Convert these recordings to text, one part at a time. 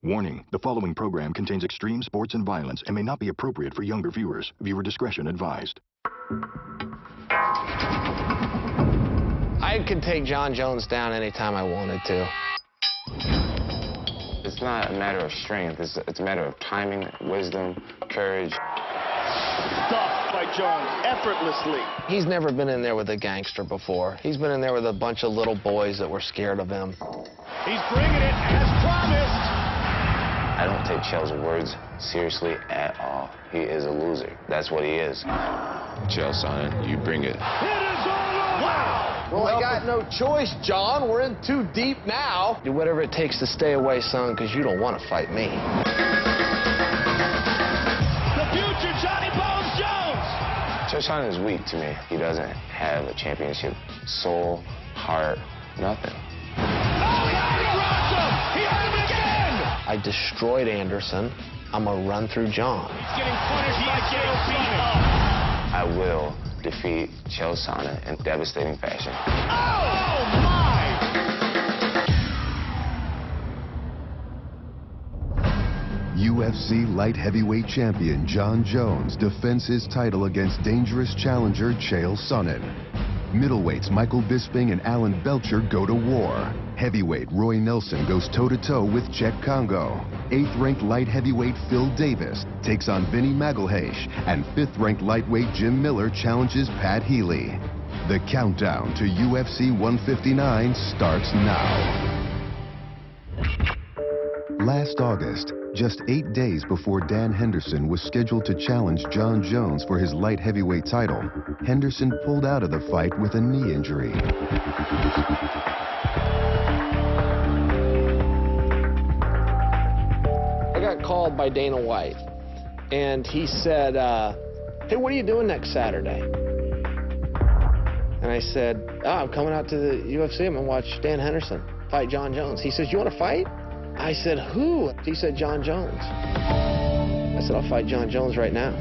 Warning, the following program contains extreme sports and violence and may not be appropriate for younger viewers. Viewer discretion advised. I could take Jon Jones down anytime I wanted to. It's not a matter of strength. It's a matter of timing, wisdom, courage. Stuffed by Jones effortlessly. He's never been in there with a gangster before. He's been in there with a bunch of little boys that were scared of him. He's bringing it as promised. I don't take Chael's words seriously at all. He is a loser. That's what he is. Chael, Sonnen, you bring it. It is all over. Wow. Well, I got no choice, John. We're in too deep now. Do whatever it takes to stay away, son, because you don't want to fight me. The future Johnny Bones Jones. Chael Sonnen is weak to me. He doesn't have a championship soul, heart, nothing. Oh, he rocks him. He hurt him again. I destroyed Anderson. I'm going to run through John. He's getting punished by Chael Sonnen. I will defeat Chael Sonnen in devastating fashion. Oh, my! UFC light heavyweight champion Jon Jones defends his title against dangerous challenger Chael Sonnen. Middleweights Michael Bisping and Alan Belcher go to war. Heavyweight Roy Nelson goes toe-to-toe with Czech Congo. 8th-ranked light heavyweight Phil Davis takes on Vinny Magalhares, and 5th-ranked lightweight Jim Miller challenges Pat Healy. The countdown to UFC 159 starts now. Last August, just 8 days before Dan Henderson was scheduled to challenge Jon Jones for his light heavyweight title, Henderson pulled out of the fight with a knee injury. I got called by Dana White, and he said, hey, what are you doing next Saturday? And I said, oh, I'm coming out to the UFC. I'm going to watch Dan Henderson fight Jon Jones. He says, you want to fight? I said, who? He said, Jon Jones. I said, I'll fight Jon Jones right now.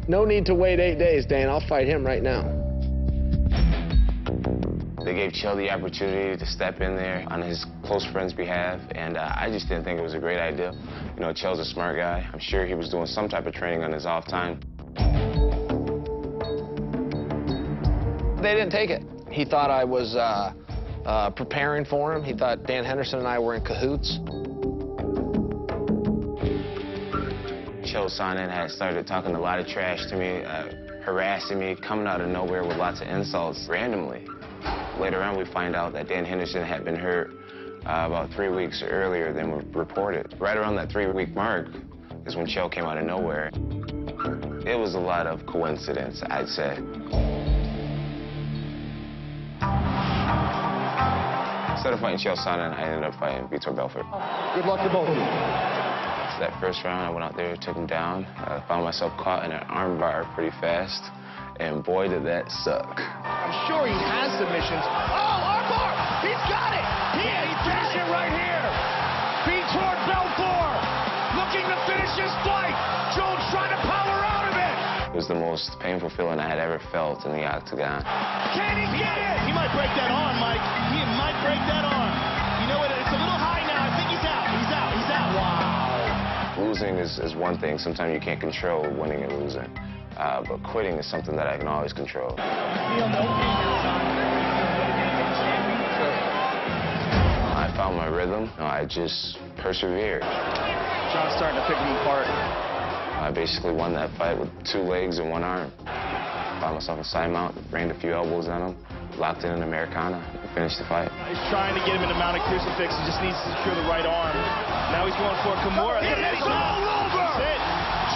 No need to wait 8 days, Dan. I'll fight him right now. They gave Chael the opportunity to step in there on his close friend's behalf, and I just didn't think it was a great idea. You know, Chael's a smart guy. I'm sure he was doing some type of training on his off time. They didn't take it. He thought I was preparing for him. He thought Dan Henderson and I were in cahoots. Chael Sonnen had started talking a lot of trash to me, harassing me, coming out of nowhere with lots of insults randomly. Later on, we find out that Dan Henderson had been hurt about 3 weeks earlier than reported. Right around that 3-week mark is when Chael came out of nowhere. It was a lot of coincidence, I'd say. Instead of fighting Chael Sonnen, I ended up fighting Vitor Belfort. Good luck to both of you. That first round, I went out there, took him down. I found myself caught in an arm bar pretty fast, and boy, did that suck. I'm sure he has submissions. Oh, armbar! He's got it! He's finishing right here! Vitor Belfort looking to finish his fight. Jones trying to power out of it. It was the most painful feeling I had ever felt in the octagon. Can he get it? He might break that arm, Mike. He might break that arm. You know what? It's a little high now. I think he's out. He's out. He's out. Wow. Losing is one thing. Sometimes you can't control winning and losing. But quitting is something that I can always control. I found my rhythm. I just persevered. John's starting to pick him apart. I basically won that fight with 2 legs and 1 arm. Found myself in side mount, rained a few elbows on him, locked in an Americana, and finished the fight. He's trying to get him in a mounted crucifix. He just needs to secure the right arm. Now he's going for a Kimura. It is all over!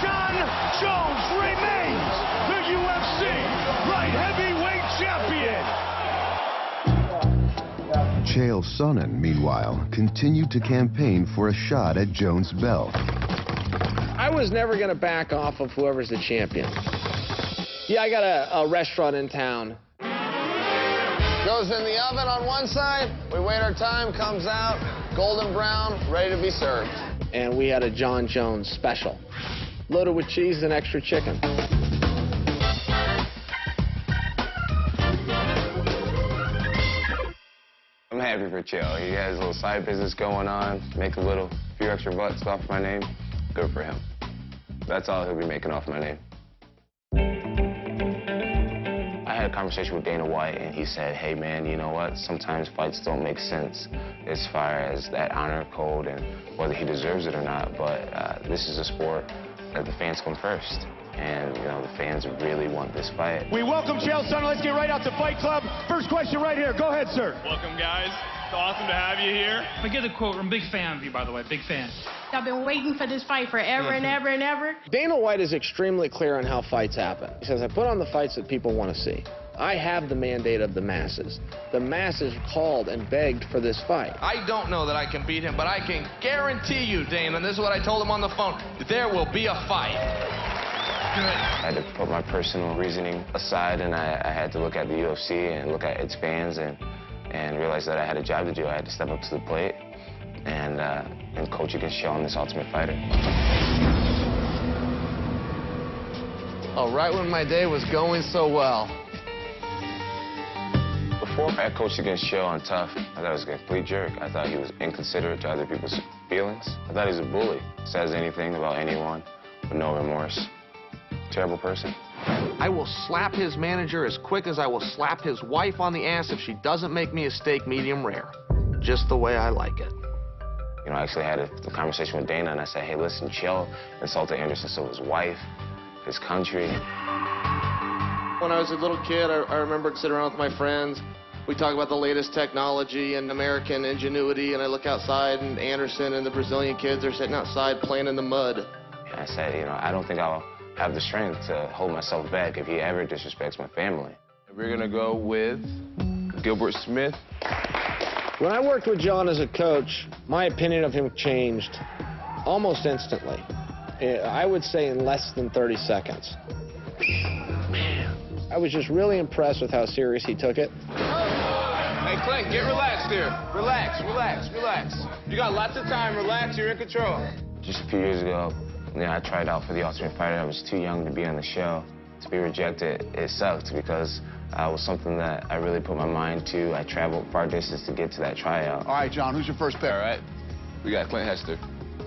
Jon Jones remains the UFC light heavyweight champion! Chael Sonnen, meanwhile, continued to campaign for a shot at Jones' belt. I was never going to back off of whoever's the champion. Yeah, I got a restaurant in town. Goes in the oven on one side, we wait our time, comes out, golden brown, ready to be served. And we had a Jon Jones special, loaded with cheese and extra chicken. I'm happy for Chael. He has a little side business going on, make a little A few extra bucks off my name, good for him. That's all he'll be making off my name. I had a conversation with Dana White, and he said, hey, man, you know what? Sometimes fights don't make sense as far as that honor code and whether he deserves it or not, but this is a sport that the fans come first. And, you know, the fans really want this fight. We welcome Chael Sonnen. Let's get right out to Fight Club. First question right here. Go ahead, sir. Welcome, guys. It's awesome to have you here. Forget the quote. I'm a big fan of you, by the way. Big fan. I've been waiting for this fight forever and ever and ever. Dana White is extremely clear on how fights happen. He says, I put on the fights that people want to see. I have the mandate of the masses. The masses called and begged for this fight. I don't know that I can beat him, but I can guarantee you, Dana, and this is what I told him on the phone, there will be a fight. I had to put my personal reasoning aside, and I had to look at the UFC and look at its fans and realize that I had a job to do. I had to step up to the plate and coach against Chael in this Ultimate Fighter. Oh, right when my day was going so well. Before I coached against Chael on Tough, I thought he was a complete jerk. I thought he was inconsiderate to other people's feelings. I thought he was a bully. Says anything about anyone with no remorse. Terrible person. I will slap his manager as quick as I will slap his wife on the ass if she doesn't make me a steak medium rare. Just the way I like it. You know, I actually had a conversation with Dana, and I said, hey, listen, Chael insulted Anderson Silva's wife, his country. When I was a little kid, I remember sitting around with my friends. We talk about the latest technology and American ingenuity, and I look outside, and Anderson and the Brazilian kids are sitting outside playing in the mud. And I said, you know, I don't think I'll have the strength to hold myself back if he ever disrespects my family. We're gonna go with Gilbert Smith. When I worked with John as a coach, my opinion of him changed almost instantly. I would say in less than 30 seconds. Man. I was just really impressed with how serious he took it. Hey, Clint, get relaxed here. Relax, relax, relax. You got lots of time. Relax, you're in control. Just a few years ago, I tried out for the Ultimate Fighter. I was too young to be on the show. To be rejected, it sucked because it was something that I really put my mind to. I traveled far distance to get to that tryout. All right, John, who's your first pick? All right, we got Clint Hester.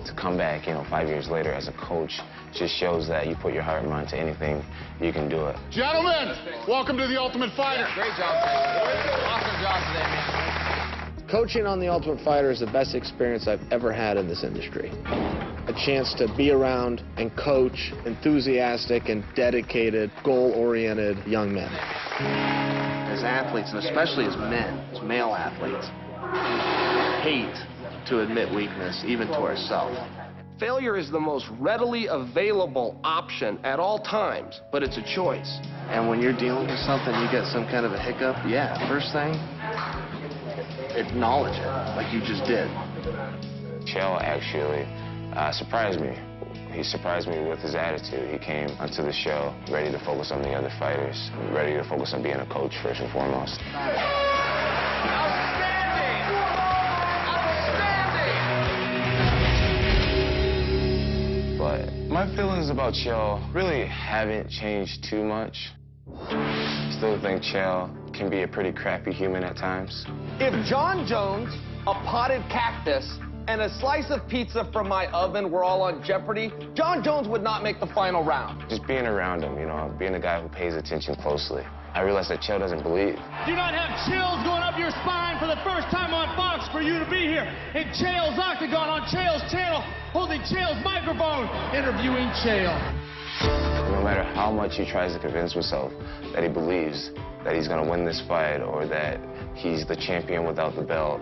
To come back, 5 years later as a coach just shows that you put your heart and mind to anything, you can do it. Gentlemen, welcome to the Ultimate Fighter. Yeah, great job, Chael. Awesome job today, man. Coaching on the Ultimate Fighter is the best experience I've ever had in this industry. A chance to be around and coach enthusiastic and dedicated, goal-oriented young men. As athletes, and especially as men, as male athletes, hate to admit weakness, even to ourselves. Failure is the most readily available option at all times, but it's a choice. And when you're dealing with something, you get some kind of a hiccup, yeah, first thing, acknowledge it, like you just did. Chael actually surprised me. He surprised me with his attitude. He came onto the show ready to focus on the other fighters, ready to focus on being a coach first and foremost. But my feelings about Chael really haven't changed too much. Still think Chael can be a pretty crappy human at times. If John Jones, a potted cactus, and a slice of pizza from my oven were all on jeopardy, John Jones would not make the final round. Just being around him, being a guy who pays attention closely. I realized that Chael doesn't believe. Do not have chills going up your spine for the first time on Fox for you to be here in Chael's Octagon on Chael's channel, holding Chael's microphone, interviewing Chael. No matter how much he tries to convince himself that he believes that he's going to win this fight or that he's the champion without the belt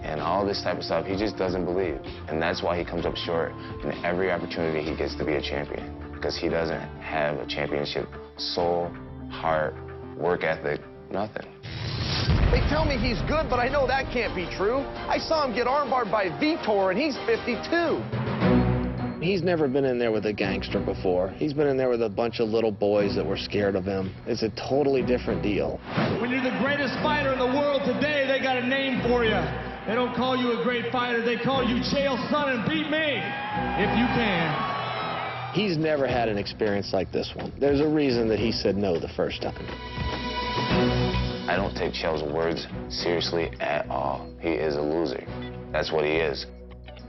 and all this type of stuff, he just doesn't believe. And that's why he comes up short in every opportunity he gets to be a champion, because he doesn't have a championship soul, heart, work ethic, nothing. They tell me he's good, but I know that can't be true. I saw him get armbarred by Vitor, and he's 52. He's never been in there with a gangster before. He's been in there with a bunch of little boys that were scared of him. It's a totally different deal. When you're the greatest fighter in the world today, they got a name for you. They don't call you a great fighter. They call you Chael Sonnen. Beat me, if you can. He's never had an experience like this one. There's a reason that he said no the first time. I don't take Chael's words seriously at all. He is a loser. That's what he is.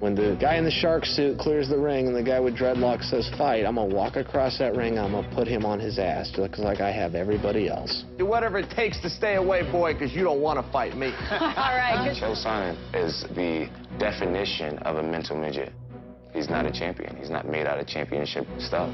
When the guy in the shark suit clears the ring and the guy with dreadlocks says fight, I'm gonna walk across that ring, I'm gonna put him on his ass, just like I have everybody else. Do whatever it takes to stay away, boy, because you don't want to fight me. All right. Chael Sonnen is the definition of a mental midget. He's not a champion. He's not made out of championship stuff.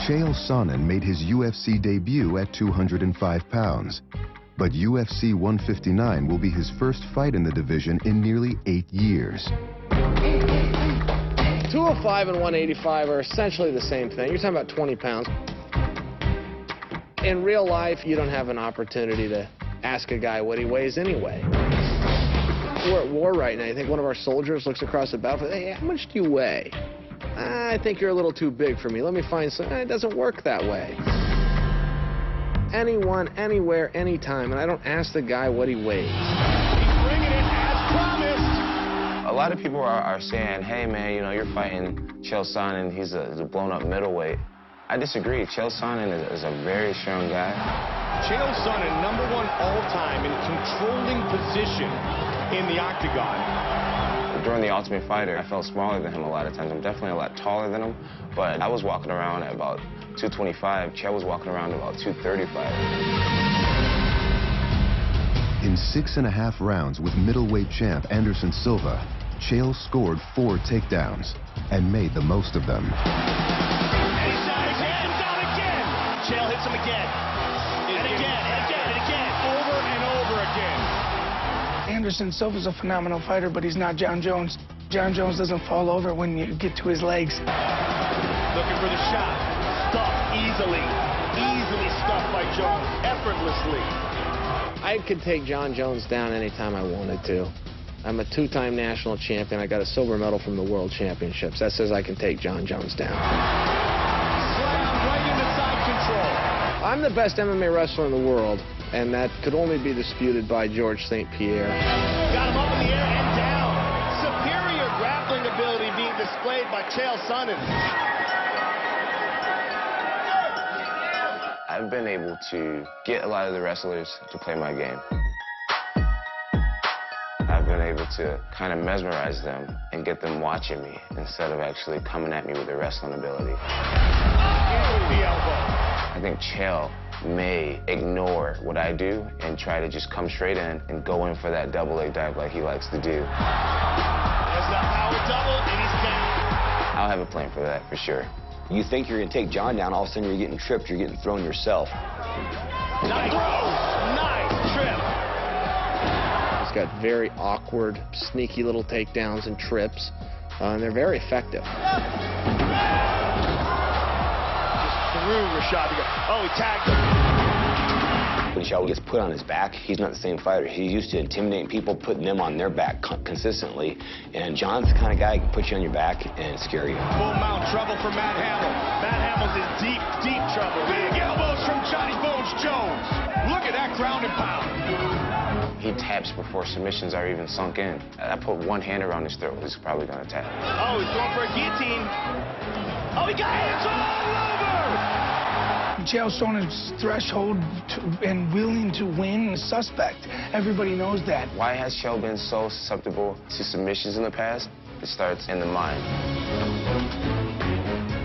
Chael Sonnen made his UFC debut at 205 pounds, but UFC 159 will be his first fight in the division in nearly 8 years. 205 and 185 are essentially the same thing. You're talking about 20 pounds. In real life, you don't have an opportunity to ask a guy what he weighs anyway. We're at war right now. I think one of our soldiers looks across the battlefield, hey, how much do you weigh? I think you're a little too big for me. Let me find some. It doesn't work that way. Anyone, anywhere, anytime, and I don't ask the guy what he weighs. He's bringing it as promised. A lot of people are saying, hey, man, you know, you're fighting Chael Sonnen. He's a blown-up middleweight. I disagree. Chael Sonnen is a very strong guy. Chael Sonnen, #1 all-time in controlling position in the octagon. During the Ultimate Fighter, I felt smaller than him a lot of times. I'm definitely a lot taller than him, but I was walking around at about 225. Chael was walking around at about 235. In 6.5 rounds with middleweight champ Anderson Silva, Chael scored 4 takedowns and made the most of them. And he's down again. Chael hits him again. And again, and again, and again. Over and over again. Anderson Silva's a phenomenal fighter, but he's not John Jones. John Jones doesn't fall over when you get to his legs. Looking for the shot. Stuffed easily. Easily stuffed by Jones. Effortlessly. I could take John Jones down anytime I wanted to. I'm a 2-time national champion. I got a silver medal from the World Championships. That says I can take John Jones down. Slammed right into side control. I'm the best MMA wrestler in the world, and that could only be disputed by George St. Pierre. Got him up in the air and down. Superior grappling ability being displayed by Chael Sonnen. I've been able to get a lot of the wrestlers to play my game. I've been able to kind of mesmerize them and get them watching me instead of actually coming at me with their wrestling ability. The elbow. I think Chael may ignore what I do and try to just come straight in and go in for that double leg dive like he likes to do. There's the power double, and he's down. I'll have a plan for that, for sure. You think you're going to take John down, all of a sudden you're getting tripped, you're getting thrown yourself. Nice throw! Nice trip! He's got very awkward, sneaky little takedowns and trips, and they're very effective. Rashad. Oh, he tagged him. When Chael gets put on his back, he's not the same fighter. He's used to intimidating people, putting them on their back consistently. And John's the kind of guy who can put you on your back and scare you. Full mount trouble for Matt Hamill. Matt Hamill's in deep, deep trouble. Big elbows from Johnny Bones Jones. Look at that ground and pound. He taps before submissions are even sunk in. I put one hand around his throat, he's probably going to tap. Oh, he's going for a guillotine. Oh, he got hands all over! Chael Sonnen's threshold and willing to win is suspect. Everybody knows that. Why has Chael been so susceptible to submissions in the past? It starts in the mind.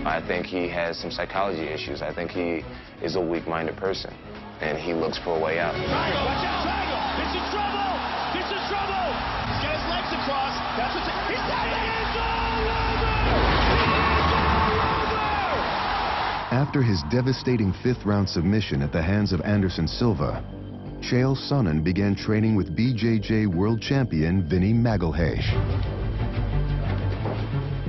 I think he has some psychology issues. I think he is a weak-minded person, and he looks for a way out. Triangle, watch out, triangle! This is trouble! This is trouble! He's got his legs across. That's what's... He's got the hands all over! After his devastating 5th-round submission at the hands of Anderson Silva, Chael Sonnen began training with BJJ world champion Vinny Magalhares.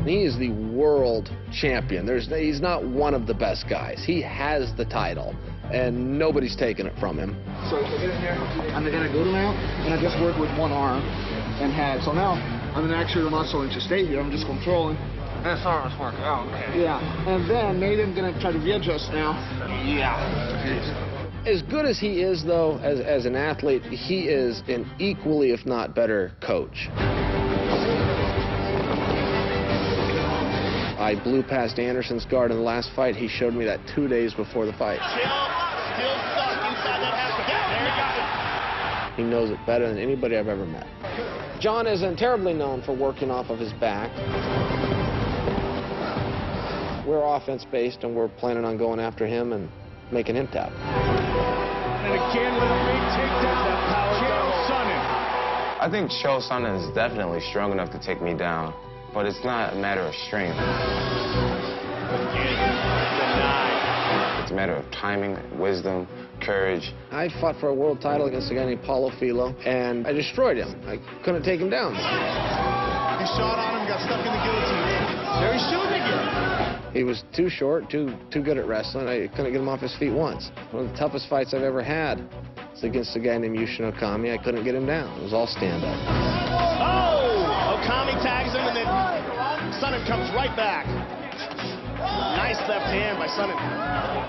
He is the world champion. He's not one of the best guys. He has the title, and nobody's taking it from him. So I get in there, I'm gonna go now, and I just work with one arm and head. So now I'm actually not so to stay here. I'm just controlling. This arm is working out. Okay. Yeah, and then maybe I'm gonna try to readjust now. Yeah. As good as he is, though, as an athlete, he is an equally, if not better, coach. I blew past Anderson's guard in the last fight. He showed me that 2 days before the fight. Still stuck inside that half. There he got it. He knows it better than anybody I've ever met. John isn't terribly known for working off of his back. We're offense-based, and we're planning on going after him and making him tap. And again with a big takedown, Chael Sonnen. I think Chael Sonnen is definitely strong enough to take me down, but it's not a matter of strength. It's a matter of timing, wisdom, courage. I fought for a world title against a guy named Paulo Filo, and I destroyed him. I couldn't take him down. He shot on him, got stuck in the guillotine. Very soon again. He was too short, too good at wrestling. I couldn't get him off his feet once. One of the toughest fights I've ever had. It's against a guy named Yushin Okami. I couldn't get him down. It was all stand-up. Oh! Okami tags him, and then Sonnen comes right back. Nice left hand by Sonnen.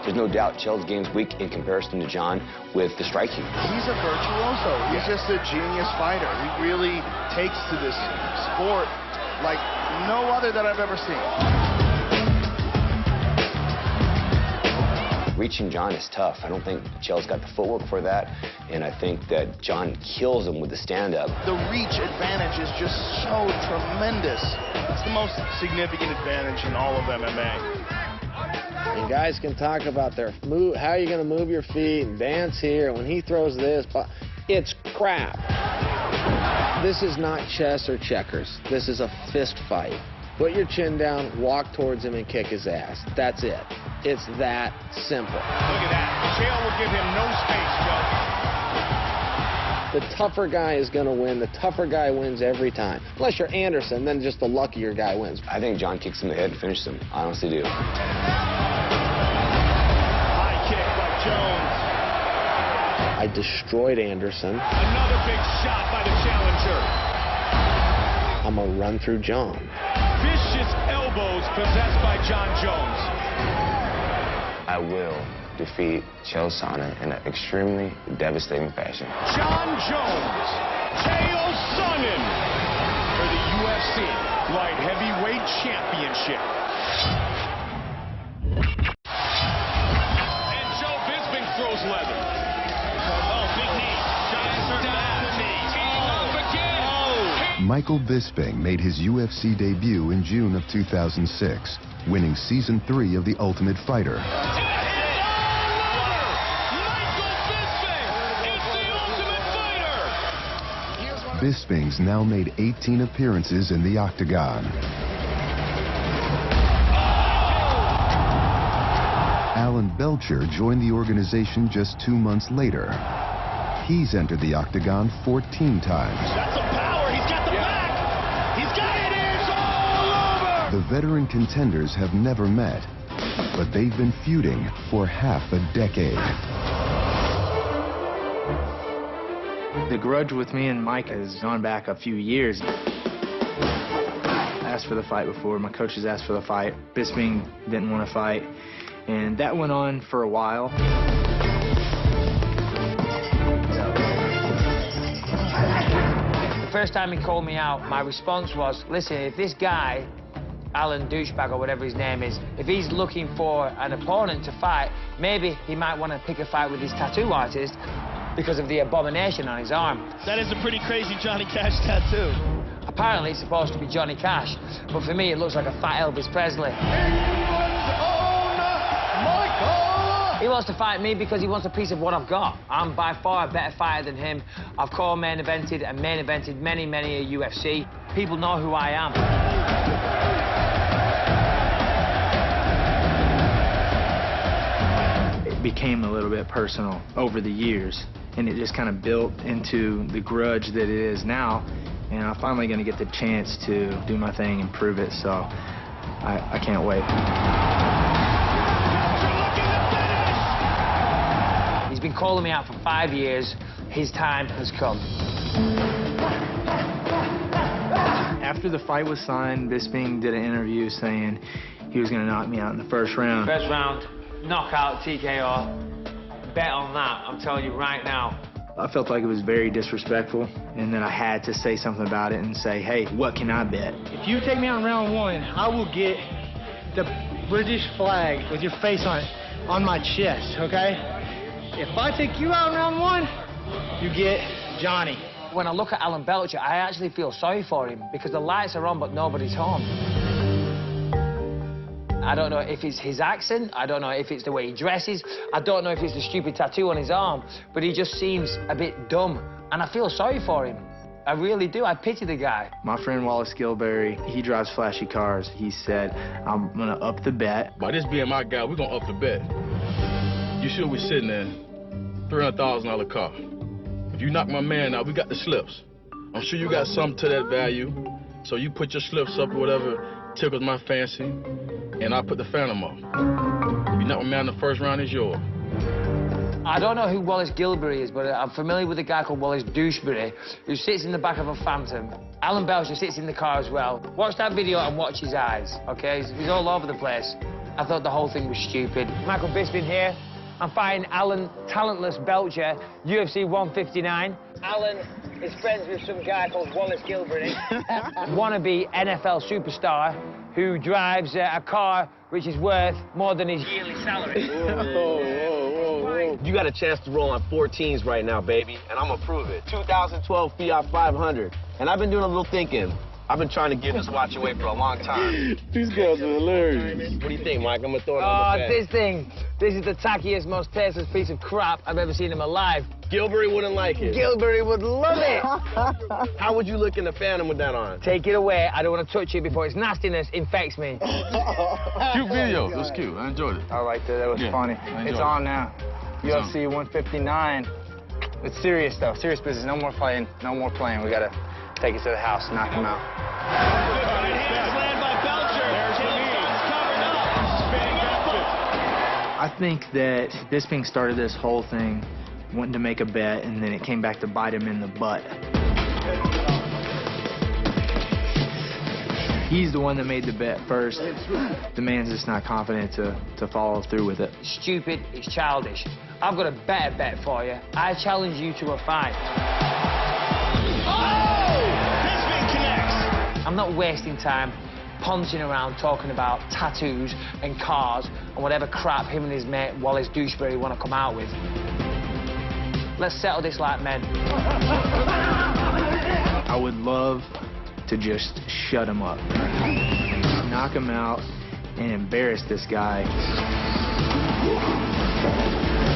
There's no doubt Chael's game's weak in comparison to John with the striking. He's a virtuoso. He's just a genius fighter. He really takes to this sport like no other that I've ever seen. Reaching John is tough. I don't think Chael's got the footwork for that, and I think that John kills him with the stand-up. The reach advantage is just so tremendous. It's the most significant advantage in all of MMA. And guys can talk about their move, how you're going to move your feet and dance here. When he throws this, it's crap. This is not chess or checkers. This is a fist fight. Put your chin down, walk towards him, and kick his ass. That's it. It's that simple. Look at that. Chael will give him no space, Joe. The tougher guy is going to win. The tougher guy wins every time. Unless you're Anderson, then just the luckier guy wins. I think John kicks him in the head and finishes him. I honestly do. High kick by Jones. I destroyed Anderson. Another big shot by the challenger. I'm going to run through John. Vicious elbows possessed by John Jones. I will defeat Chael Sonnen in an extremely devastating fashion. John Jones, Chael Sonnen for the UFC Light Heavyweight Championship. And Joe Bisping throws leather. Oh, big knee. Giants down the knee. Teeing up again. Michael Bisping made his UFC debut in June of 2006, winning Season 3 of The Ultimate Fighter. Bisping's now made 18 appearances in the Octagon. Alan Belcher joined the organization just 2 months later. He's entered the Octagon 14 times. That's some power. He's got the back. He's got it. It's all over. The veteran contenders have never met, but they've been feuding for half a decade. The grudge with me and Mike has gone back a few years. I asked for the fight before. My coaches asked for the fight. Bisping didn't want to fight. And that went on for a while. The first time he called me out, my response was, listen, if this guy, Alan Douchebag or whatever his name is, if he's looking for an opponent to fight, maybe he might want to pick a fight with his tattoo artist because of the abomination on his arm. That is a pretty crazy Johnny Cash tattoo. Apparently it's supposed to be Johnny Cash, but for me it looks like a fat Elvis Presley. He wants to fight me because he wants a piece of what I've got. I'm by far a better fighter than him. I've co-main evented and main evented many a UFC. People know who I am. It became a little bit personal over the years, and it just kind of built into the grudge that it is now. And I'm finally going to get the chance to do my thing and prove it, so I can't wait. He's been calling me out for 5 years. His time has come. After the fight was signed, Bisping did an interview saying he was going to knock me out in the first round. First round, knockout, TKO. Bet on that, I'm telling you right now. I felt like it was very disrespectful, and then I had to say something about it and say, hey, what can I bet? If you take me out in round one, I will get the British flag with your face on it on my chest, okay? If I take you out in round 1, you get Johnny. When I look at Alan Belcher, I actually feel sorry for him because the lights are on but nobody's home. I don't know if it's his accent, I don't know if it's the way he dresses, I don't know if it's the stupid tattoo on his arm, but he just seems a bit dumb, and I feel sorry for him. I really do. I pity the guy. My friend Wallace Gilberry, he drives flashy cars. He said, I'm gonna up the bet. By this being my guy, we're gonna up the bet. You should be sitting in a $300,000 car. If you knock my man out, we got the slips. I'm sure you got something to that value, so you put your slips up or whatever tickles my fancy, and I put the phantom up. If you knock my man in the first round, it's yours. I don't know who Wallace Gilberry is, but I'm familiar with a guy called Wallace Douchebury, who sits in the back of a Phantom. Alan Belcher sits in the car as well. Watch that video and watch his eyes, okay? He's all over the place. I thought the whole thing was stupid. Michael Bisping here. I'm fighting Alan Talentless Belcher, UFC 159. Alan is friends with some guy called Wallace Gilberry, wannabe NFL superstar who drives a car which is worth more than his yearly salary. You got a chance to roll on 14s right now, baby, and I'm gonna prove it. 2012 Fiat 500, and I've been doing a little thinking. I've been trying to give this watch away for a long time. These guys are hilarious. What do you think, Mike? I'm gonna throw it on the bed. This is the tackiest, most tasteless piece of crap I've ever seen in my life. Gilberry wouldn't like it. Gilberry would love it. How would you look in the Phantom with that on? Take it away. I don't want to touch it before its nastiness infects me. Cute video. It was cute. I enjoyed it. I liked it. That was funny. It's on now. UFC 159. It's serious, though. Serious business. No more fighting. No more playing. We got to take it to the house, knock him out. I think that Bisping started this whole thing wanting to make a bet, and then it came back to bite him in the butt. He's the one that made the bet first. The man's just not confident to follow through with it. Stupid, it's childish. I've got a better bet for you. I challenge you to a fight. I'm not wasting time poncing around talking about tattoos and cars and whatever crap him and his mate Wallace Douchebury want to come out with. Let's settle this like men. I would love to just shut him up, knock him out, and embarrass this guy.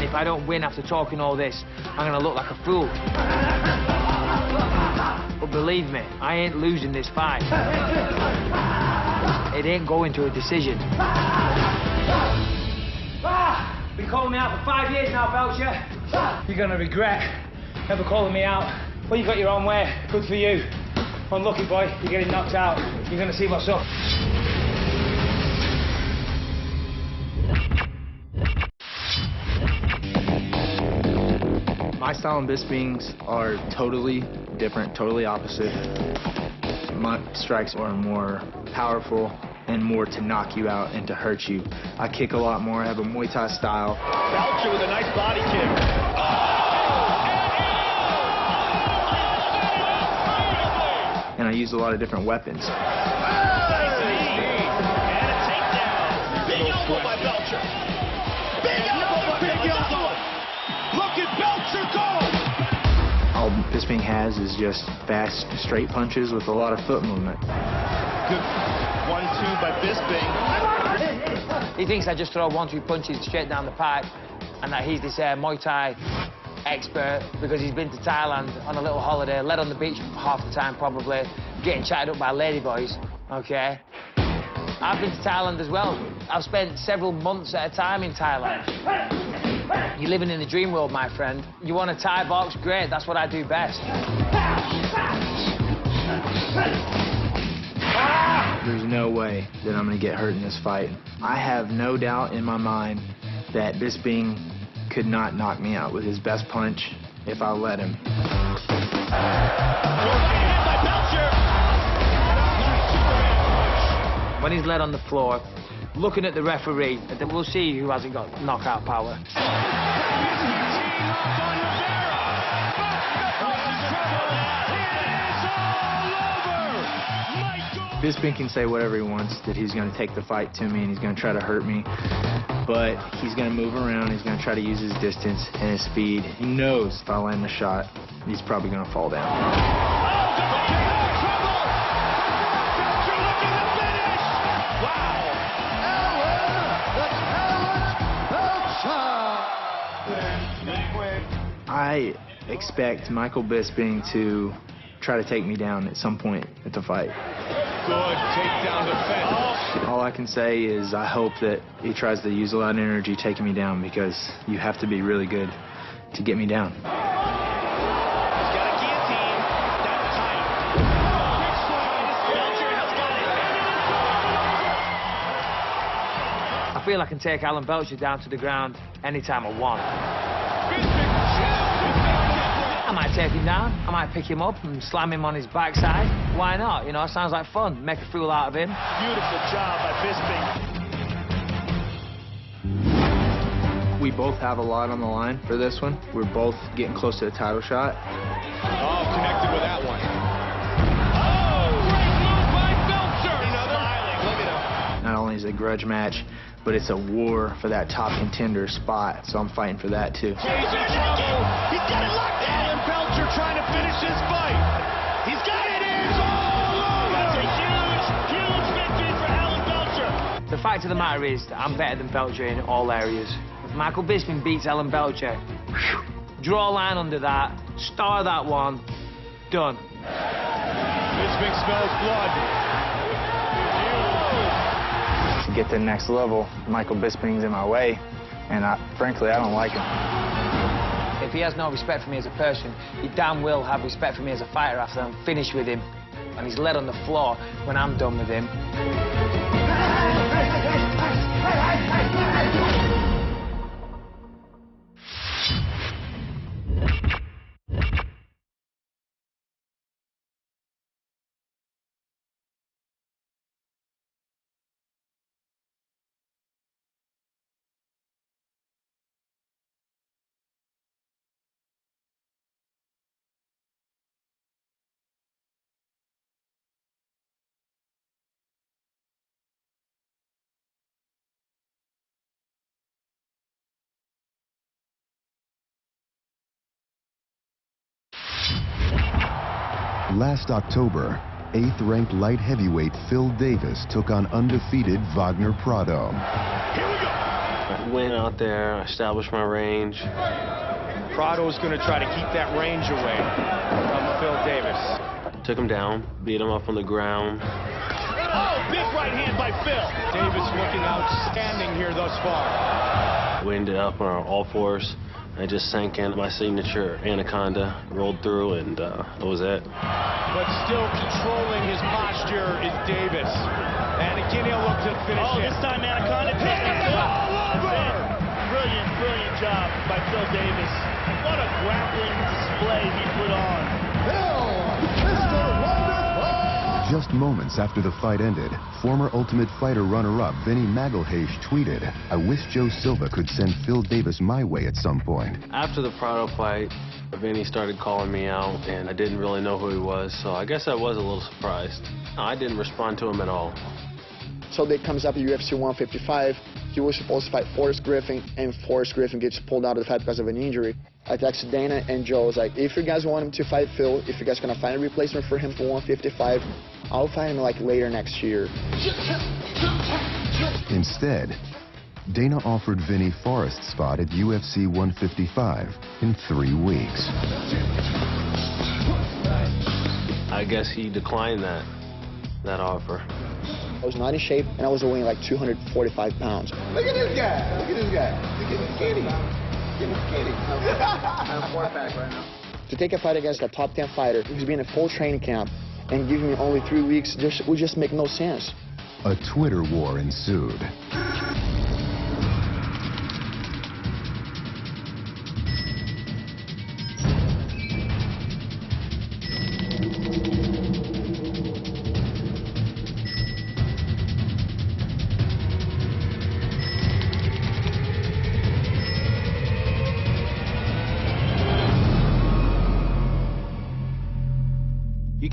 If I don't win after talking all this, I'm gonna look like a fool. But believe me, I ain't losing this fight. It ain't going to a decision. Been calling me out for 5 years now, Belcher. You're gonna regret never calling me out. Well, you got your own way. Good for you. Unlucky, boy. You're getting knocked out. You're gonna see what's up. My style and Bisping's are totally different, totally opposite. My strikes are more powerful and more to knock you out and to hurt you. I kick a lot more. I have a Muay Thai style. Belcher with a nice body kick. And I use a lot of different weapons. And a takedown. Big elbow by Belcher. Big elbow. Big elbow. Look at Belcher go. All Bisping has is just fast, straight punches with a lot of foot movement. Good 1-2 by Bisping. He thinks I just throw 1-2 punches straight down the pipe and that he's this Muay Thai expert because he's been to Thailand on a little holiday, led on the beach half the time probably, getting chatted up by ladyboys, okay? I've been to Thailand as well. I've spent several months at a time in Thailand. You're living in the dream world, my friend. You want a Thai box? Great, that's what I do best. There's no way that I'm gonna get hurt in this fight. I have no doubt in my mind that Bisping could not knock me out with his best punch if I let him. When he's led on the floor, looking at the referee, we'll see who hasn't got knockout power. Bisping can say whatever he wants, that he's going to take the fight to me and he's going to try to hurt me. But he's going to move around, he's going to try to use his distance and his speed. He knows if I land the shot, he's probably going to fall down. I expect Michael Bisping to try to take me down at some point at the fight. Good takedown defense. All I can say is I hope that he tries to use a lot of energy taking me down, because you have to be really good to get me down. He's got a guillotine. That's tight. Belcher has got it. I feel I can take Alan Belcher down to the ground anytime I want. I might take him down, I might pick him up and slam him on his backside. Why not? You know, it sounds like fun. Make a fool out of him. Beautiful job by Bisping. We both have a lot on the line for this one. We're both getting close to a title shot. Oh, connected with that one. Oh, great move by Belcher. Smiling, look at him. Not only is it a grudge match, but it's a war for that top contender spot, so I'm fighting for that too. He's in trouble. He's got it locked in. Alan Belcher trying to finish his fight. He's got it in. Oh, that's a huge, huge victory for Alan Belcher. The fact of the matter is that I'm better than Belcher in all areas. If Michael Bisping beats Alan Belcher, draw a line under that, star that one, done. Bisping smells blood. To get to the next level, Michael Bisping's in my way, and frankly, I don't like him. If he has no respect for me as a person, he damn will have respect for me as a fighter after I'm finished with him, and he's led on the floor when I'm done with him. Last October, 8th-ranked light heavyweight Phil Davis took on undefeated Wagner Prado. I went out there, established my range. Prado's going to try to keep that range away from Phil Davis. Took him down, beat him up on the ground. Oh, big right hand by Phil. Davis looking outstanding here thus far. We ended up on our all fours. I just sank in my signature anaconda, rolled through, and that was it. But still controlling his posture is Davis. And again, he'll look to finish it. This time anaconda takes it all over. Brilliant, brilliant job by Phil Davis. What a grappling display he put on. Phil, Mr. Wonderful! Just moments after the fight ended, former Ultimate Fighter runner-up Vinny Magalhares tweeted, "I wish Joe Silva could send Phil Davis my way at some point." After the Prado fight, Vinny started calling me out, and I didn't really know who he was, so I guess I was a little surprised. I didn't respond to him at all. So they comes up at UFC 155. He was supposed to fight Forrest Griffin, and Forrest Griffin gets pulled out of the fight because of an injury. I texted Dana and Joe. I was like, if you guys want him to fight Phil, if you guys gonna find a replacement for him for 155, I'll fight him like later next year. Instead, Dana offered Vinny Forrest's spot at UFC 155 in 3 weeks. I guess he declined that offer. I was not in shape, and I was weighing like 245 pounds. Look at this guy. Look at this guy. Look at him skinny. Getting skinny. I'm 4-pack right now. To take a fight against a top 10 fighter who's been in full training camp and giving me only 3 weeks would just make no sense. A Twitter war ensued.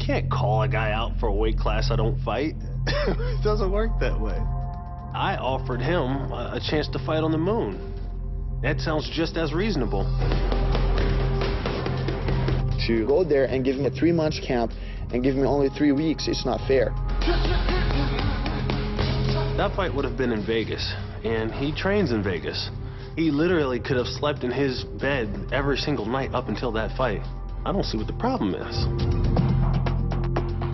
can't call a guy out for a weight class I don't fight. It doesn't work that way. I offered him a chance to fight on the moon. That sounds just as reasonable. To go there and give me a 3-month camp and give me only 3 weeks, it's not fair. That fight would have been in Vegas, and he trains in Vegas. He literally could have slept in his bed every single night up until that fight. I don't see what the problem is.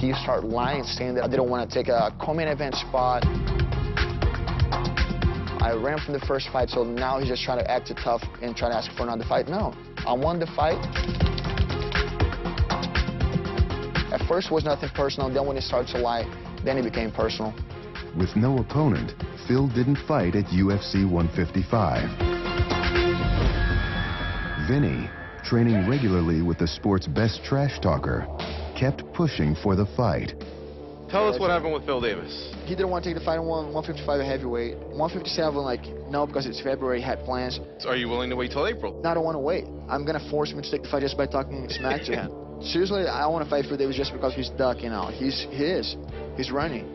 He started lying, saying that I didn't want to take a co-main event spot. I ran from the first fight, so now he's just trying to act tough and trying to ask for another fight. No, I won the fight. At first it was nothing personal, then when he started to lie, then it became personal. With no opponent, Phil didn't fight at UFC 155. Vinny, training regularly with the sport's best trash talker, kept pushing for the fight. Tell us what happened with Phil Davis. He didn't want to take the fight in 155 at heavyweight. 157, like, no, because it's February, he had plans. So are you willing to wait till April? No, I don't want to wait. I'm going to force him to take the fight just by talking smack to him. Seriously, I don't want to fight Phil Davis just because he's ducking out. He is. He's running.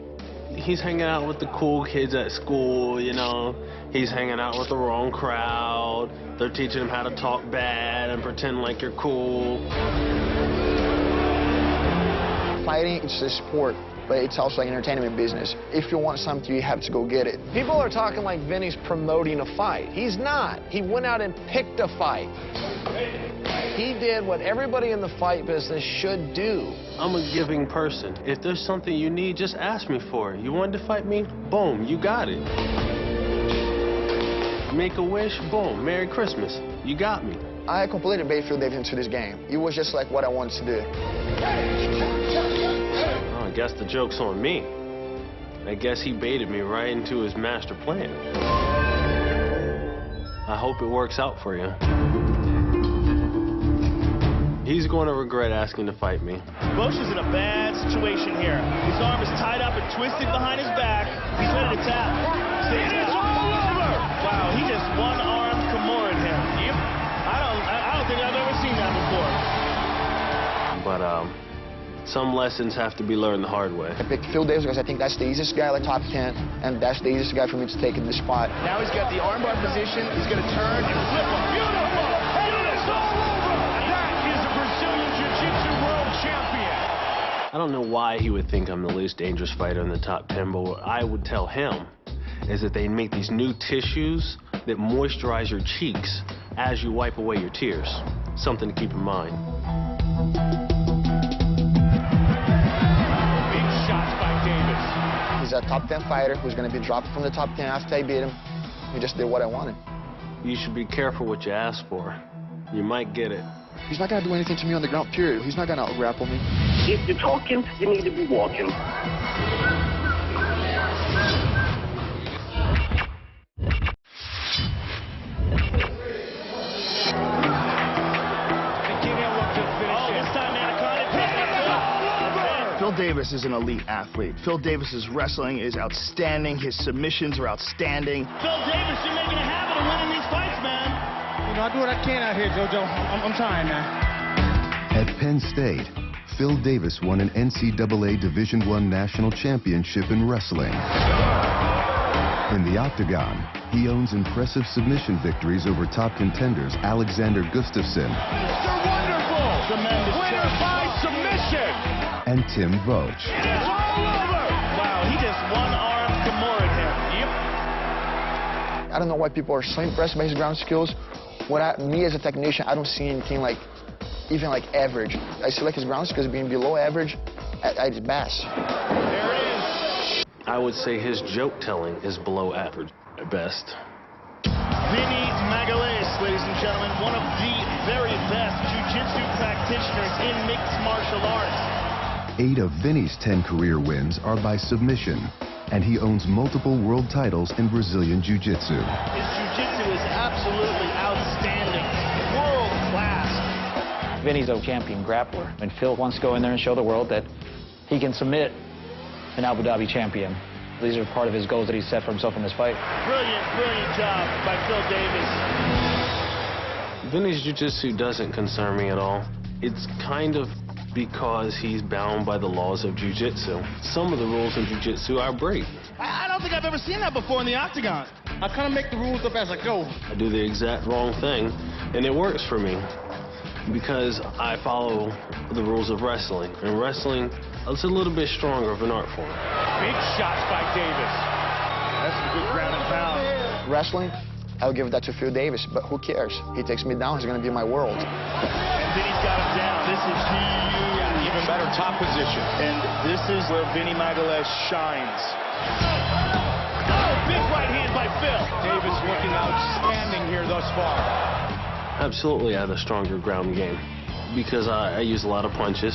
He's hanging out with the cool kids at school, you know. He's hanging out with the wrong crowd. They're teaching him how to talk bad and pretend like you're cool. Fighting, it's a sport, but it's also like an entertainment business. If you want something, you have to go get it. People are talking like Vinny's promoting a fight. He's not. He went out and picked a fight. He did what everybody in the fight business should do. I'm a giving person. If there's something you need, just ask me for it. You wanted to fight me? Boom, you got it. Make a wish? Boom, Merry Christmas. You got me. I completely baited Phil Davis into this game. It was just like what I wanted to do. Oh, I guess the joke's on me. I guess he baited me right into his master plan. I hope it works out for you. He's going to regret asking to fight me. Belcher's in a bad situation here. His arm is tied up and twisted behind his back. He's ready to tap. It is all over! Wow, he just one-arm Kimura'd him. Yep. I don't think I've ever seen that before. But, some lessons have to be learned the hard way. I picked Phil Davis because I think that's the easiest guy, like top 10, and that's the easiest guy for me to take in this spot. Now he's got the armbar position. He's going to turn and flip him. Beautiful! And it's all over! That is a Brazilian Jiu-Jitsu world champion. I don't know why he would think I'm the least dangerous fighter in the top 10, but what I would tell him is that they make these new tissues that moisturize your cheeks as you wipe away your tears. Something to keep in mind. He's a top 10 fighter who's going to be dropped from the top 10 after I beat him. He just did what I wanted. You should be careful what you ask for. You might get it. He's not going to do anything to me on the ground, period. He's not going to out-grapple me. If you're talking, you need to be walking. Phil Davis is an elite athlete. Phil Davis's wrestling is outstanding. His submissions are outstanding. Phil Davis, you're making a habit of winning these fights, man. You know, I do what I can out here, JoJo. I'm trying now. At Penn State, Phil Davis won an NCAA Division I national championship in wrestling. In the Octagon, he owns impressive submission victories over top contenders Alexander Gustafsson. Mr. Wonderful! Tremendous winner by submission! And Tim Vogt. It is all over! Wow, he just one-arm Kimura'd him. Yep. I don't know why people are so impressed by his ground skills. Me as a technician, I don't see anything like, even like average. I see like his ground skills being below average at his best. There it is. I would say his joke telling is below average at best. Vinny Magalhares, ladies and gentlemen, one of the very best jiu-jitsu practitioners in mixed martial arts. 8 of Vinny's 10 career wins are by submission, and he owns multiple world titles in Brazilian Jiu-Jitsu. His jiu-jitsu is absolutely outstanding, world class. Vinny's a champion grappler, and Phil wants to go in there and show the world that he can submit an Abu Dhabi champion. These are part of his goals that he set for himself in this fight. Brilliant, brilliant job by Phil Davis. Vinny's jiu-jitsu doesn't concern me at all. It's kind of because he's bound by the laws of jiu-jitsu. Some of the rules in jiu-jitsu I break. I don't think I've ever seen that before in the octagon. I kind of make the rules up as I go. I do the exact wrong thing, and it works for me because I follow the rules of wrestling. And wrestling, it's a little bit stronger of an art form. Big shots by Davis. That's some good ground and pound. Wrestling, I'll give that to Phil Davis, but who cares? He takes me down, he's going to be my world. And Vinny's got him down. This is huge. Even better top position. And this is where Vinny Magalhares shines. Oh, big right hand by Phil. Davis looking outstanding here thus far. Absolutely, I have a stronger ground game because I use a lot of punches.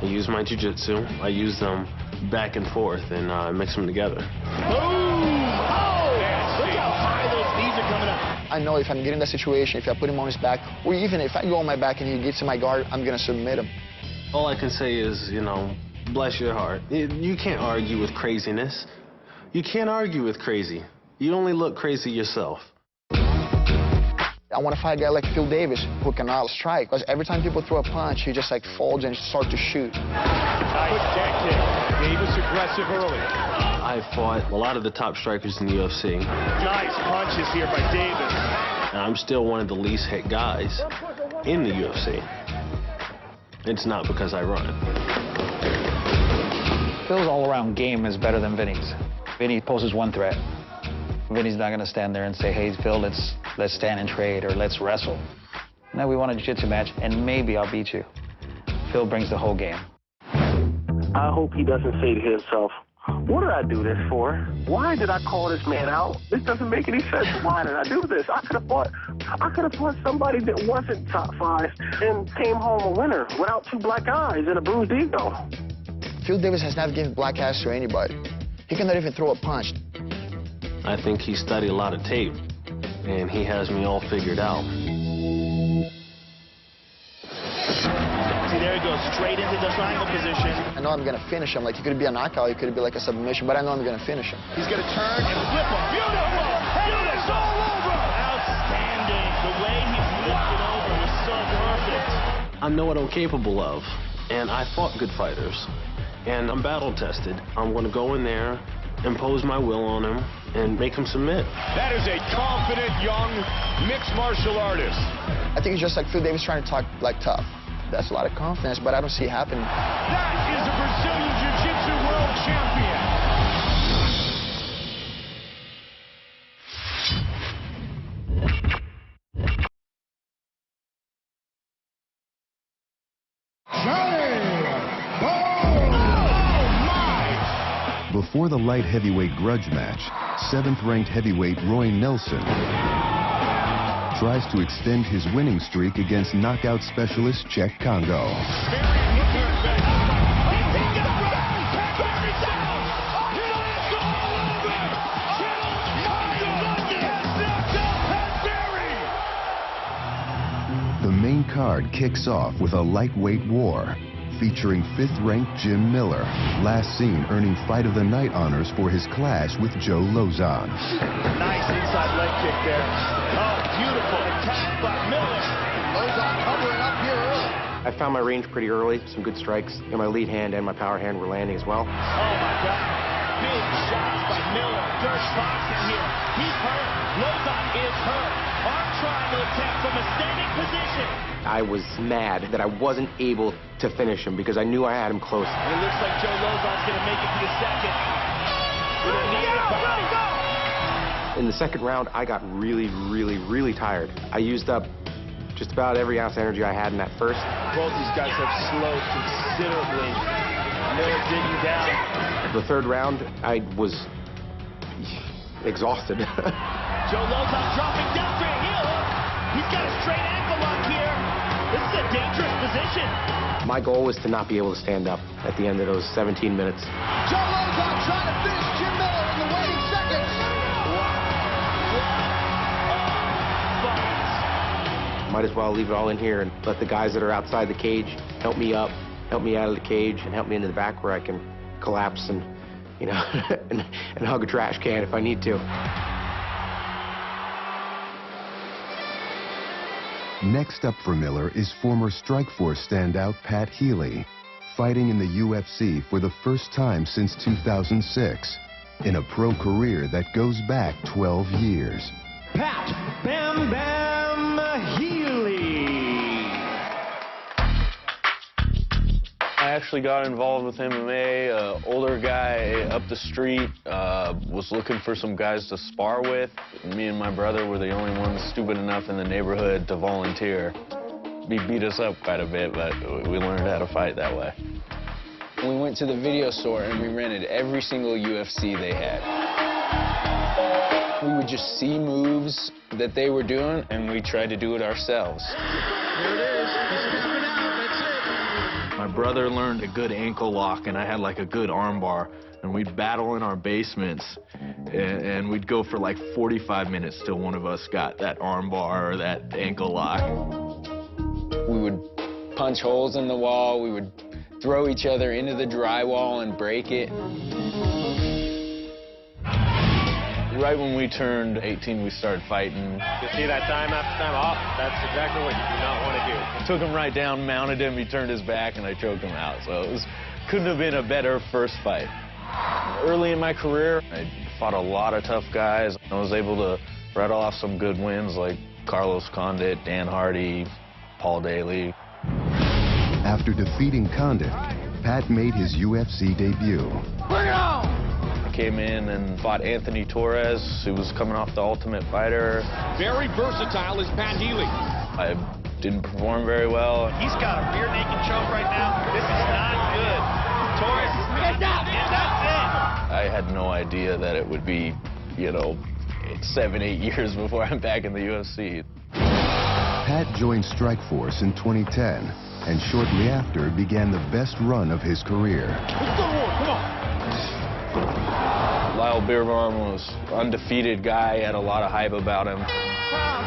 I use my jiu-jitsu. I use them back and forth and mix them together. Boom! Oh! Look how high those knees are coming up. I know if I'm getting that situation, if I put him on his back, or even if I go on my back and he gets to my guard, I'm going to submit him. All I can say is, you know, bless your heart. You can't argue with craziness. You can't argue with crazy. You only look crazy yourself. I want to fight a guy like Phil Davis who cannot strike, because every time people throw a punch, he just like folds and starts to shoot. Nice deck kick. Davis aggressive early. I fought a lot of the top strikers in the UFC. Nice punches here by Davis. And I'm still one of the least hit guys in the UFC. It's not because I run it. Phil's all-around game is better than Vinny's. Vinny poses one threat. Vinny's not going to stand there and say, hey, Phil, let's stand and trade or let's wrestle. No, we want a jiu-jitsu match, and maybe I'll beat you. Phil brings the whole game. I hope he doesn't say to himself, what did I do this for? Why did I call this man out? This doesn't make any sense. Why did I do this? I could have fought somebody that wasn't top 5 and came home a winner without 2 black eyes and a bruised ego. Phil Davis has never given black eyes to anybody. He cannot even throw a punch. I think he studied a lot of tape, and he has me all figured out. See, there he goes, straight into the triangle position. I know I'm going to finish him. Like, it could be a knockout, it could be like a submission, but I know I'm going to finish him. He's going to turn and flip him. Beautiful! Beautiful! All over! Outstanding. The way he flipped it over was so perfect. I know what I'm capable of, and I fought good fighters, and I'm battle-tested. I'm going to go in there, impose my will on him, and make him submit. That is a confident, young, mixed martial artist. I think it's just like Phil Davis trying to talk like tough. That's a lot of confidence, but I don't see it happening. That is a Brazilian Jiu-Jitsu world champion. Before the light heavyweight grudge match, 7th-ranked heavyweight Roy Nelson tries to extend his winning streak against knockout specialist Czech Congo. The main card kicks off with a lightweight war, featuring 5th-ranked Jim Miller, last seen earning Fight of the Night honors for his clash with Joe Lozon. Nice inside leg kick there. Oh, beautiful attack by Miller. Lozon covering up here early. I found my range pretty early, some good strikes, and my lead hand and my power hand were landing as well. Oh, my God. Big shots by Miller. Dirk boxing here. He's hurt. Lozon is hurt. Arm triangle attack from a standing position. I was mad that I wasn't able to finish him because I knew I had him close. And it looks like Joe Lozon's going to make it to the second. In the second round, I got really tired. I used up just about every ounce of energy I had in that first. Both these guys have slowed considerably. Miller digging down. The third round, I was exhausted. Joe Lozon dropping down for a heel hook. He's got a straight ankle lock here. This is a dangerous position. My goal was to not be able to stand up at the end of those 17 minutes. Joe Lozon trying to finish Jim Miller in the waning seconds. Might as well leave it all in here and let the guys that are outside the cage help me up, help me out of the cage, and help me into the back where I can collapse and, you know, and hug a trash can if I need to. Next up for Miller is former Strikeforce standout Pat Healy, fighting in the UFC for the first time since 2006, in a pro career that goes back 12 years. Pat Bam Bam Healy. I actually got involved with MMA. Older guy up the street was looking for some guys to spar with. Me and my brother were the only ones stupid enough in the neighborhood to volunteer. He beat us up quite a bit, but we learned how to fight that way. We went to the video store and we rented every single UFC they had. We would just see moves that they were doing, and we tried to do it ourselves. Here it is. He's stepping out. That's it. My brother learned a good ankle lock, and I had like a good arm bar, and we'd battle in our basements, and we'd go for like 45 minutes till one of us got that arm bar or that ankle lock. We would punch holes in the wall. We would throw each other into the drywall and break it. Right when we turned 18, we started fighting. You see that time after time off? That's exactly what you do not want to do. Took him right down, mounted him, he turned his back, and I choked him out. So it couldn't have been a better first fight. Early in my career, I fought a lot of tough guys. I was able to rattle off some good wins like Carlos Condit, Dan Hardy, Paul Daly. After defeating Condit, Pat made his UFC debut. Bring it on! Came in and fought Anthony Torres, who was coming off the Ultimate Fighter. Very versatile is Pat Healy. I didn't perform very well. He's got a rear-naked choke right now. This is not good. Torres, get down! That's it! I had no idea that it would be, 7, 8 years before I'm back in the UFC. Pat joined Strikeforce in 2010, and shortly after began the best run of his career. Let's go to war, come on! Lyle Beerbaum was an undefeated guy, had a lot of hype about him. Time.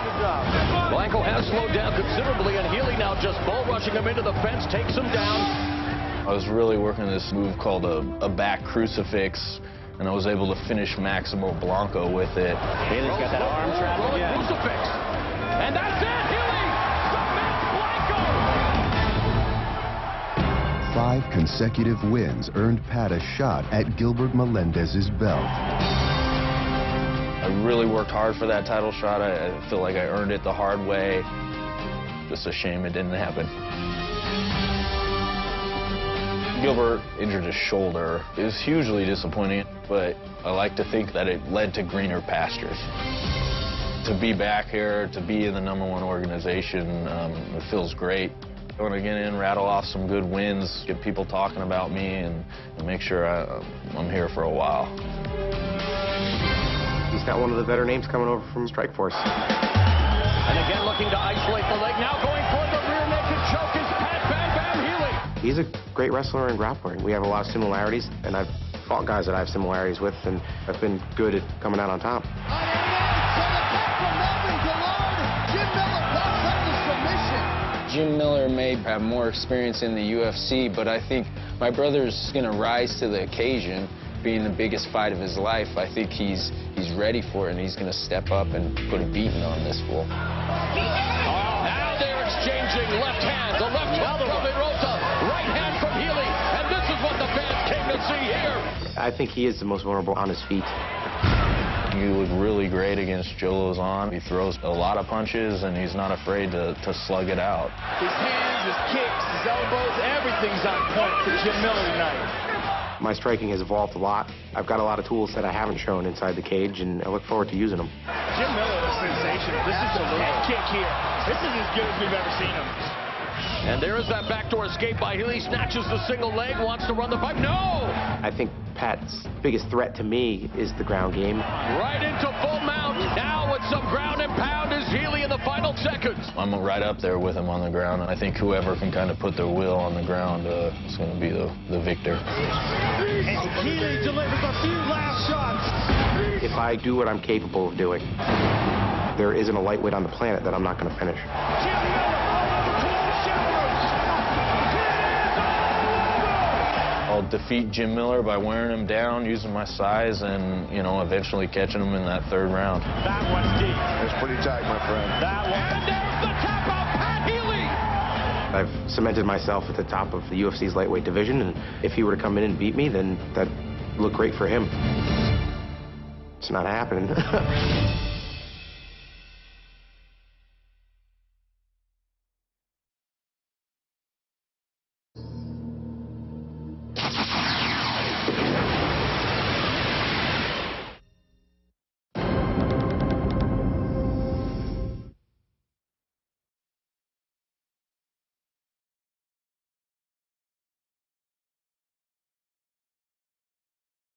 Good job. Blanco has slowed down considerably, and Healy now just bull rushing him into the fence, takes him down. I was really working this move called a back crucifix, and I was able to finish Maximo Blanco with it. Healy's got that arm trap again. Crucifix. And that's it, Healy! Submits Blanco! 5 consecutive wins earned Pat a shot at Gilbert Melendez's belt. I really worked hard for that title shot. I feel like I earned it the hard way. Just a shame it didn't happen. Gilbert injured his shoulder. It was hugely disappointing, but I like to think that it led to greener pastures. To be back here, to be in the #1 organization, it feels great. I want to get in, rattle off some good wins, get people talking about me, and make sure I'm here for a while. He's got one of the better names coming over from Strikeforce. And again looking to isolate the leg. Now going for the rear naked choke is Pat Bam Bam Healy. He's a great wrestler and grappler. We have a lot of similarities, and I've fought guys that I have similarities with, and I've been good at coming out on top. Jim Miller may have more experience in the UFC, but I think my brother's going to rise to the occasion, being the biggest fight of his life. I think he's ready for it, and he's going to step up and put a beating on this fool. Now they're exchanging left hands. The left hook from Rosa, right hand from Healy, and this is what the fans came to see here. I think he is the most vulnerable on his feet. You look really great against Joe Lozon. He throws a lot of punches, and he's not afraid to slug it out. His hands, his kicks, his elbows, everything's on point for Jim Miller tonight. My striking has evolved a lot. I've got a lot of tools that I haven't shown inside the cage, and I look forward to using them. Jim Miller is sensational. This is a head kick here. This is as good as we've ever seen him. And there is that backdoor escape by Healy. Snatches the single leg, wants to run the pipe. No! I think Pat's biggest threat to me is the ground game. Right into full mount. Now with some ground and pound is Healy in the final seconds. I'm right up there with him on the ground. I think whoever can kind of put their will on the ground is going to be the victor. And Healy delivers a few last shots. If I do what I'm capable of doing, there isn't a lightweight on the planet that I'm not going to finish. I'll defeat Jim Miller by wearing him down, using my size, and, you know, eventually catching him in that 3rd round. That one's deep. It's pretty tight, my friend. That one. And there's the tap out, Pat Healy. I've cemented myself at the top of the UFC's lightweight division, and if he were to come in and beat me, then that looked great for him. It's not happening.